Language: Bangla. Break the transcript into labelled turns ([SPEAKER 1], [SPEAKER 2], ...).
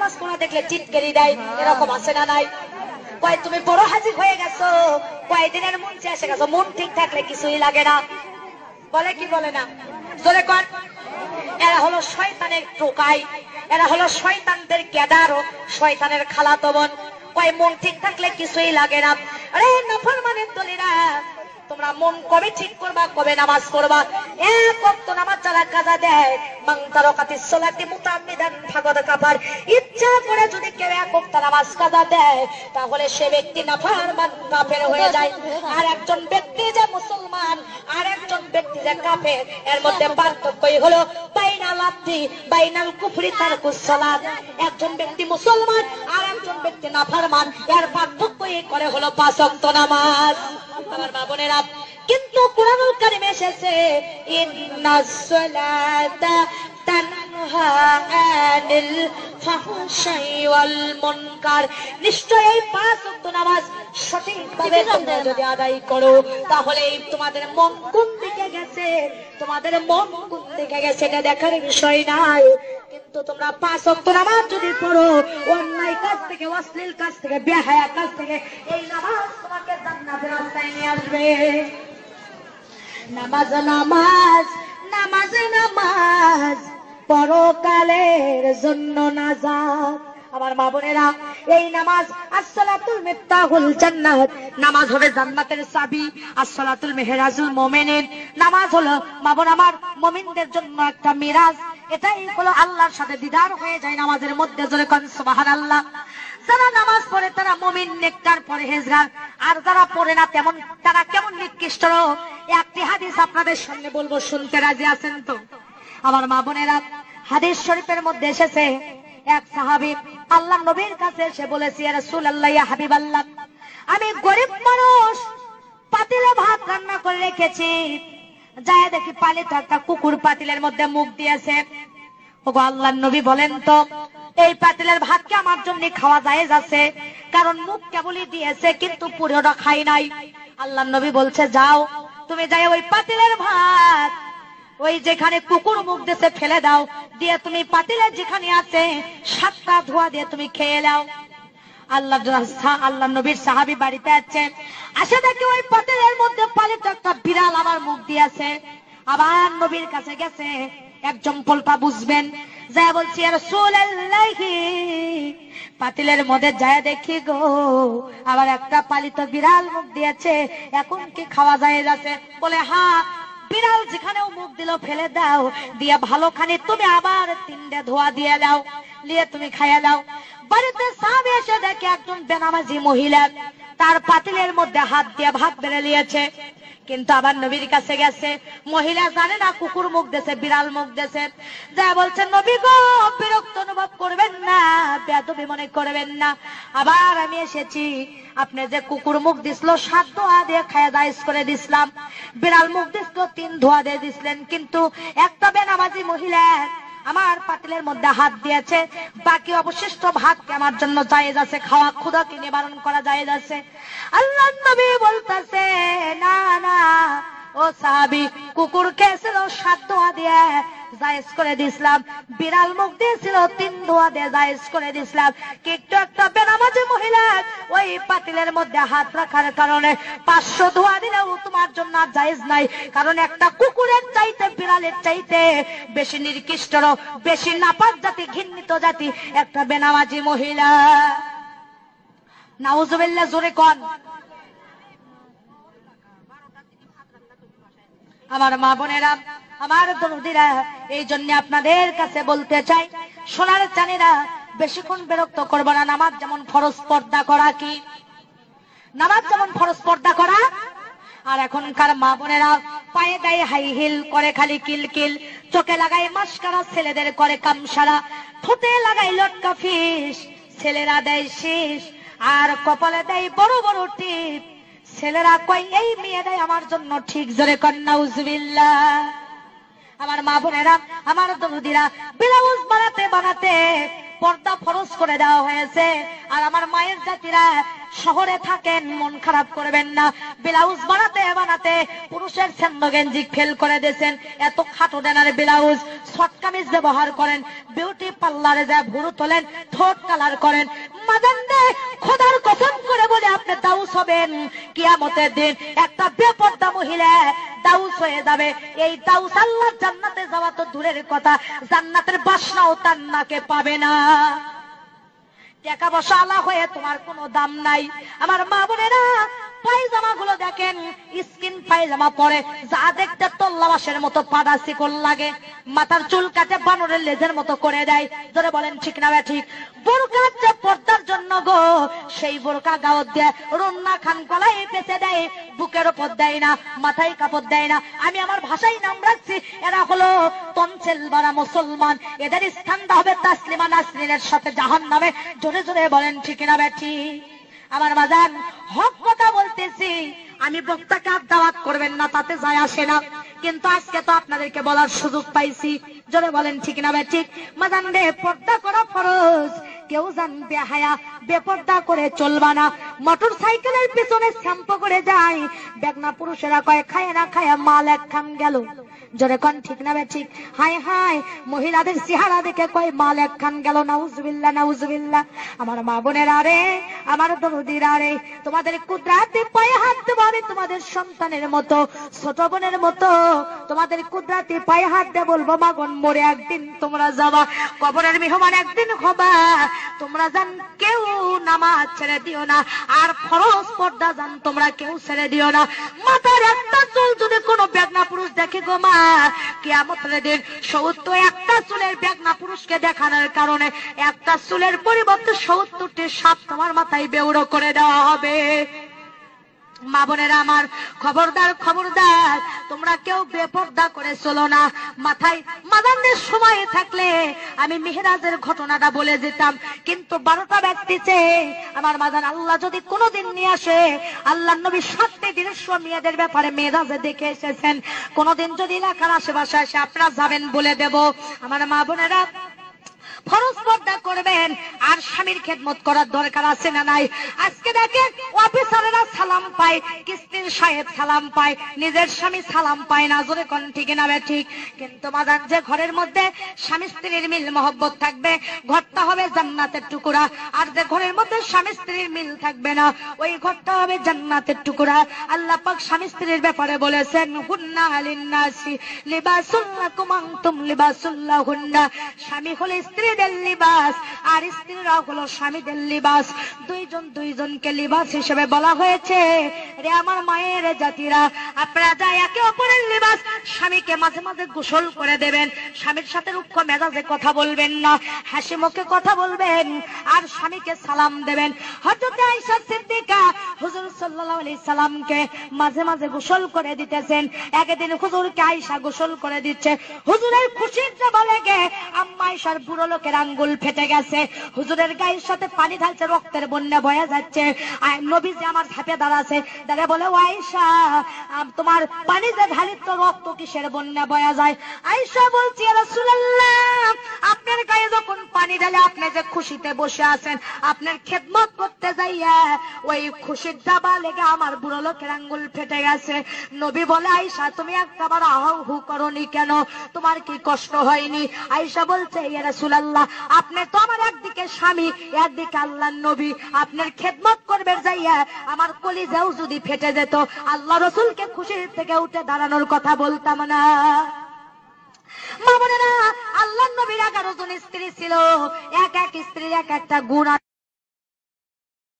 [SPEAKER 1] নামাজ পড়া দেখলে চিৎকারি দেয়, এরকম আছে না নাই? কয় তুমি বড় হাজির হয়ে গেছো, কয়দিনের মন এসে গেছো, মন ঠিক থাকলে কিছুই লাগে না, বলে কি বলে না? জোরে কর। এরা হলো শয়তানের টোকাই, এরা হলো শয়তানদের গেদার, শয়তানের খালাতো বোন। কয় মন ঠিক থাকলে কিছুই লাগে না। আরে নাফরমানের দলেরা, তোমরা মন কবে ঠিক করবা, কবে নামাজ পড়বা? এক ওয়াক্ত নামাজ যারা কাজা দেয়, মান তারাকাতিস সালাতি মুতাআম্মিদান ফাকাদ কাফার, ইচ্ছা করে যদি কেউ এক ওয়াক্ত নামাজ কাজা দেয়, তাহলে সে ব্যক্তি নাফরমান কাফের হয়ে যায়। আর একজন ব্যক্তি যে মুসলমান, আর একজন ব্যক্তি যে কাফের, এর মধ্যে পার্থক্যই হলো বাইনাল আবদি বাইনাল কুফরি তারকুস সালাত। একজন ব্যক্তি মুসলমান, আর একজন ব্যক্তি নাফরমান, এর পার্থক্যই করে হলো 5 ওয়াক্ত নামাজ। আমার মা বোনেরা, কিন্তু কুরআনুল কারীমে এসেছে ইন্নাস সালাতা তানহা আনিল ফাহশাই ওয়াল মুনকার, নিশ্চয়ই 5 ওয়াক্ত নামাজ সঠিকভাবে তোমরা যদি আদায় করো, তাহলে তোমাদের মন কোন দিকে গেছে, তোমাদের মন কোন দিকে গেছে এটা দেখার বিষয় নাই। কিন্তু তোমরা 5 ওয়াক্ত নামাজ যদি পড়ো, অন্যায় কাজ থেকে, অশ্লীল কাজ থেকে, বেহায়া কাজ থেকে, এই নামাজ তোমাকে জান্নাতের রাস্তায় নিয়ে আসবে। নামাজ নামাজ নামাজ নামাজ পরকালের জন্য নাজাত। আমার মা বোনেরা, এই নামাজ আসসালাতুল মিফতাহুল জান্নাত, নামাজ হবে জান্নাতের চাবি। আসসালাতুল মেহরাজুল মুমিনিন, নামাজ হলো মা বোন আমার মুমিনদের জন্য একটা মিরাজ। এটাই হলো আল্লাহর সাথে দিদার হয়ে যায় নামাজের মধ্যে। জোরে কোন সুবহানাল্লাহ। যারা নামাজ পড়ে তারা মুমিন, নেককার, পরহেজগার। আর যারা পড়ে না তেমন তারা কেমন নিকৃষ্ট। একটি হাদিস আপনাদের সামনে বলবো, শুনতে রাজি আছেন তো? আমার মা বোনেরা, হাদিস শরীফের মধ্যে এসেছে এক সাহাবী আল্লাহ নবীর কাছে এসে বলেছে, ইয়া রাসূলুল্লাহ, ইয়া হাবিবাল্লাহ, আমি গরিব মানুষ, পাতিলে ভাত রান্না করে রেখেছি, যায় দেখি পালিত একটা কুকুর পাতিলের মধ্যে মুখ দিয়েছে। ওগো আল্লাহর নবী, বলেন তো এই পাতিলের ভাত কি আমার জন্য খাওয়া জায়েজ আছে? কারণ মুখ কেবলই দিয়েছে, কিন্তু পুরোটা খাই নাই। আল্লাহর নবী বলছে, যাও তুমি যাই ওই পাতিলের ভাত ওই যেখানে কুকুর মুখ দিয়েছে ফেলে দাও, দিয়ে তুমি পাতিলের যেখানে আছে 7টা ধোয়া দিয়ে তুমি খেয়ে নাও। আল্লাহ নবীর সাহাবী বাড়িতে আছেন, আসে দেখি ওই পাতিলের মধ্যে পালিত একটা বিড়াল আমার মুখ দিয়েছে। আবার নবীর কাছে গেছে, একজন পোল্পা বুঝবেন, যা বলছি, ইয়া রাসূলুল্লাহ, পাতিলের মধ্যে যায় দেখি গো আবার একটা পালিত বিড়াল মুখ দিয়েছে, এখন কি খাওয়া যায় যাচ্ছে? বলে, হ্যাঁ, বিড়াল যেখানেও মুখ দিল ফেলে দাও, দিয়ে ভালোখানে তুমি আবার 3টে ধোয়া দিয়ে দাও, নিয়ে তুমি খাইয়া দাও। বাড়িতে সাহাবী এসে দেখে একজন বেনামাজি মহিলা তার পাতিলের মধ্যে হাত দিয়ে ভাত বেড়ে নিয়েছে। কিন্তু আবার নবীর কাছে গেছে, মহিলা জানে না কুকুর মুখ দিয়েছে, বিড়াল মুখ দিয়েছে। যা বলছে, নবী গো, বিরক্ত অনুভব করবেন না, বেয়াদবি মনে করবেন না, আবার আমি এসেছি, আপনি যে কুকুর মুখ দিছিল 7 ধোয়া দিয়ে খায়া দাইস করে দিছিলাম, বিড়াল মুখ দিছিল 3 ধোয়া দিয়ে দিছিলেন, কিন্তু একটা বেনামাজি মহিলা আমার পাতিলের মধ্যে হাত দিয়েছে, বাকি অবশিষ্ট ভাতকে আমার জন্য জায়েজ আছে, খাওয়া, ক্ষুধাকে নিবারণ করা জায়েজ আছে। আল্লাহর নবী বলতেছে, না না ও সাহাবী, কুকুর খেয়েছিল 7 ধোয়া দিয়ে জায়েজ করে দিছিলাম, বিড়াল মুখ দিয়েছিল 3 ধোয়া দিয়ে জায়েজ করে দিছিলাম, কিন্তু একটা বেনামাজি মহিলা ওই পাতিলের মধ্যে হাত রাখার কারণে 500 ধোয়া দিলেও তোমার জন্য জায়েজ নাই। কারণ একটা কুকুরের চাইতে, বিড়ালের চাইতে বেশি নিকৃষ্ট, বেশি নাপাক জাতি, ঘৃণিত জাতি একটা বেনামাজি মহিলা। নাউজুবিল্লাহ, জোরে কোন। আমার মা বোনেরা, আমার দরদিরা, এই জন্য আপনাদের কাছে বলতে চাই, সোনার চাঁদেরা, বেশিক্ষণ বিরক্ত করবো না। নামাজ যেমন ফরজ, পর্দা করা কি? নামাজ যেমন ফরজ, পর্দা করা। আর এখনকার মা বোনেরা পায়ে দেয় হাই হিল, করে খালি কিলকিল, চোখে লাগাই মাস্কারা, ছেলেদের করে কামসারা, ঠোঁটে লাগাই লটকা ফিস, ছেলেরা দেয় শীষ, আর কপালে দেয় বড় বড় টিপ। ছেলেরা কয় এই মেয়েরাই আমার জন্য ঠিক। জোরে কর নাউজুবিল্লাহ। আমার মা বোনেরা, আমার দরদিরা, ব্লাউজ বানাতে বানাতে পর্দা ফরজ করে দেওয়া হয়েছে। আর আমার মায়ের জাতিরা শহরে থাকেন, মন খারাপ করবেন না। ব্লাউজ বানাতে বানাতে পুরুষের ছেন্দ গেঞ্জি ফেল করে দিয়েছেন, এত খাটো ডানার ব্লাউজ। শর্ট কামিজ ব্যবহার করেন, বিউটি পার্লারে যায় ভুরু তোলেন, ঠোঁট কালার করেন। মাদান্ডে খোদার কসম করে বলে আপনি দাউস হবেন কিয়ামতের দিন। একটা বেপরদা মহিলা দাউস হয়ে যাবে। এই দাউস আল্লাহর জান্নাতে যাওয়া তো দূরের কথা, জান্নাতের বাসনাও তার নাকে পাবে না। টাকা পয়সা আলা হয়ে তোমার কোনো দাম নাই। আমার মা বোনেরা, পায়জামা গুলো দেখেন, স্কিন পায়জামা পরে যা দেখতে তল্লাবাসের মতো পাড়া শিকল লাগে। মাথার চুল কাটে বানরের লেজের মতো করে দেয়। ধরে বলেন ঠিক না ঠিক? বোরকা যে পর্দার জন্য গো, সেই বোরকা গাওত দিয়ে রন্না খান গলায় পেঁচে দেয়, বুকের ওপর দেয় না, মাথায় কাপড় দেয় না। আমি আমার ভাষায় নাম রাখছি, এরা হলো তনসেল বারা মুসলমান। এদের স্থানটা হবে তাসলিমা নাসরিনের সাথে জাহান্নামে। জোরে জোরে বলেন ঠিক না বেঠি? আমার বাজান, হক কথা বলতেছি। আমি বক্তাকে আর দাওয়াত করবেন না, তাতে যায় আসে না, কিন্তু আজকে তো আপনাদেরকে বলার সুযোগ পাইছি। জোরে বলেন ঠিক না ঠিক? মাদান রে, পর্দা করা ফরজ। কেউ জানবে হায়া বেপর্দা করে চলবা না। মোটর সাইকেলের পিছনে শ্যাম্পু করে যায়, বেগনা পুরুষেরা কয় খায় না খায় মাল এক খান গেল। জোরে কোন ঠিক না ঠিক? হায় হায়, মহিলাদের চেহারা দেখে কয় মাল এক খান গেল। নাউজুবিল্লাহ নাউজুবিল্লাহ। আমার মা বোনেরা রে, আমার দরদিরা রে, তোমাদের কুদরাতে পায়ে হাত দেবো আমি তোমাদের সন্তানের মতো, ছোট বোনের মতো। তোমাদের কুদরাতে পায়ে হাত দিয়ে বলবো, মাগন মরে একদিন তোমরা যাবা, কবরের মেহমান একদিন হবা। তোমরা জান কেউ নামাজ ছেড়ে দিও না, আর ফরজ পর্দা জান তোমরা কেউ ছেড়ে দিও না। মাথার একটা চুল যদি কোনো বেগনা পুরুষ দেখে গো মা, কিয়ামতের দিন 71টা চুলের বেগনা পুরুষকে দেখানোর কারণে একটা চুলের পরিবর্তে 70টি সাপ তোমার মাথায় বেউড়ো করে দেওয়া হবে। মা বোনেরা আমার, খবরদার খবরদার, তোমরা কেউ বেপর্দা করে চলো না। মাথায় মাদানদের সময় থাকলে আমি মেহেরাজের ঘটনাটা বলে যেতাম, কিন্তু 12টা ব্যক্তিতে আমার মাদান আল্লাহ যদি কোনোদিন নিয়ে আসে, আল্লাহ নবী 7টি দৃশ্য মেয়েদের ব্যাপারে মেহেরাজে দেখে এসেছেন। কোনোদিন যদি এলাকার আশেপাশে এসে আপনারা যাবেন বলে দেব। আমার মা বোনেরা, ফরজ পর্দা করবেন, আর স্বামীর খেদমত করার দরকার আছে না নাই? আজকে দেখেন অফিসারেরা সালাম পায়, কিস্তির সাহেব সালাম পায়, নিজের স্বামী সালাম পায় না। জোরে কোন ঠিক না ঠিক? কিন্তু মাদান, যে ঘরের মধ্যে স্বামী স্ত্রীর মিল মহব্বত থাকবে, ঘরটা হবে জান্নাতের টুকরা। আর যে ঘরের মধ্যে স্বামী স্ত্রীর মিল থাকবে না, ওই ঘরটা হবে জান্নাতের টুকরা। আল্লাহ পাক স্বামী স্ত্রীর ব্যাপারে বলেছেন, হুন্না লিন্নাসি লিবাসুল লাকুম আনতুম লিবাসুল লাহুন্না। স্বামী হলো স্ত্রী লিবাস, আর স্ত্রীরা হলো স্বামীদের লিবাস। দুইজন দুইজনকে লিবাস হিসেবে বলা হয়েছে। রে আমার মায়ের জাতিরা, আপনারা যা একে অপরের লিবাস। স্বামীকে মাঝে মাঝে গোসল করে দেবেন, স্বামীর সাথে রুক্ষ মেজাজে কথা বলবেন না, হাসি মুখে কথা বলবেন, আর স্বামীকে সালাম দেবেন। হযরত আয়েশা সিদ্দিকা হুজুর সাল্লাল্লাহু আলাইহি সাল্লামকে মাঝে মাঝে গোসল করে দিতেছেন। একদিন হুজুরকে আয়েশা গোসল করে দিচ্ছে। হুজুরের খুশিতে বলে গে, আম্মা আয়েশার বুড়ো লোকের আঙ্গুল ফেটে গেছে। হুজুরের গায়ের সাথে পানি ঢালছে, রক্তের বন্যা বয়ে যাচ্ছে। নবীজি আমার ধাপে দাঁড়াছে, দাঁড়িয়ে বলে, ও আয়েশা, তোমার পানি যে ঢালি তো রক্ত কিসের বন্যা বয়ে যায়? আয়েশা বলছি, ইয়া রাসূলুল্লাহ, আপনার গায়ে যখন পানি ঢালে আপনি যে খুশিতে বসে আছেন, আপনার খেদমত করতে যাইয়া ওই খুশির দাবা লেগে আমার বুড়ো লোকের আঙ্গুল ফেটে গেছে। নবী বলে, আয়েশা, তুমি একবার আহাউ হু করনি কেন? তোমার কি কষ্ট হয়নি? আয়েশা বলছে, ইয়া রাসূলুল্লাহ, আপনি তো আমার একদিকে স্বামী, একদিকে আল্লাহর নবী, আপনার খেদমত করবে যাইয়া আমার কলিজাও যদি ফেটে যেত, আল্লাহ রাসূলকে খুশির থেকে উঠে দাঁড়ানোর কথা বলতাম না। মা বোনেরা, আল্লাহর নবীর 11 জন স্ত্রী ছিল, এক এক স্ত্রীর এক একটা গুণ।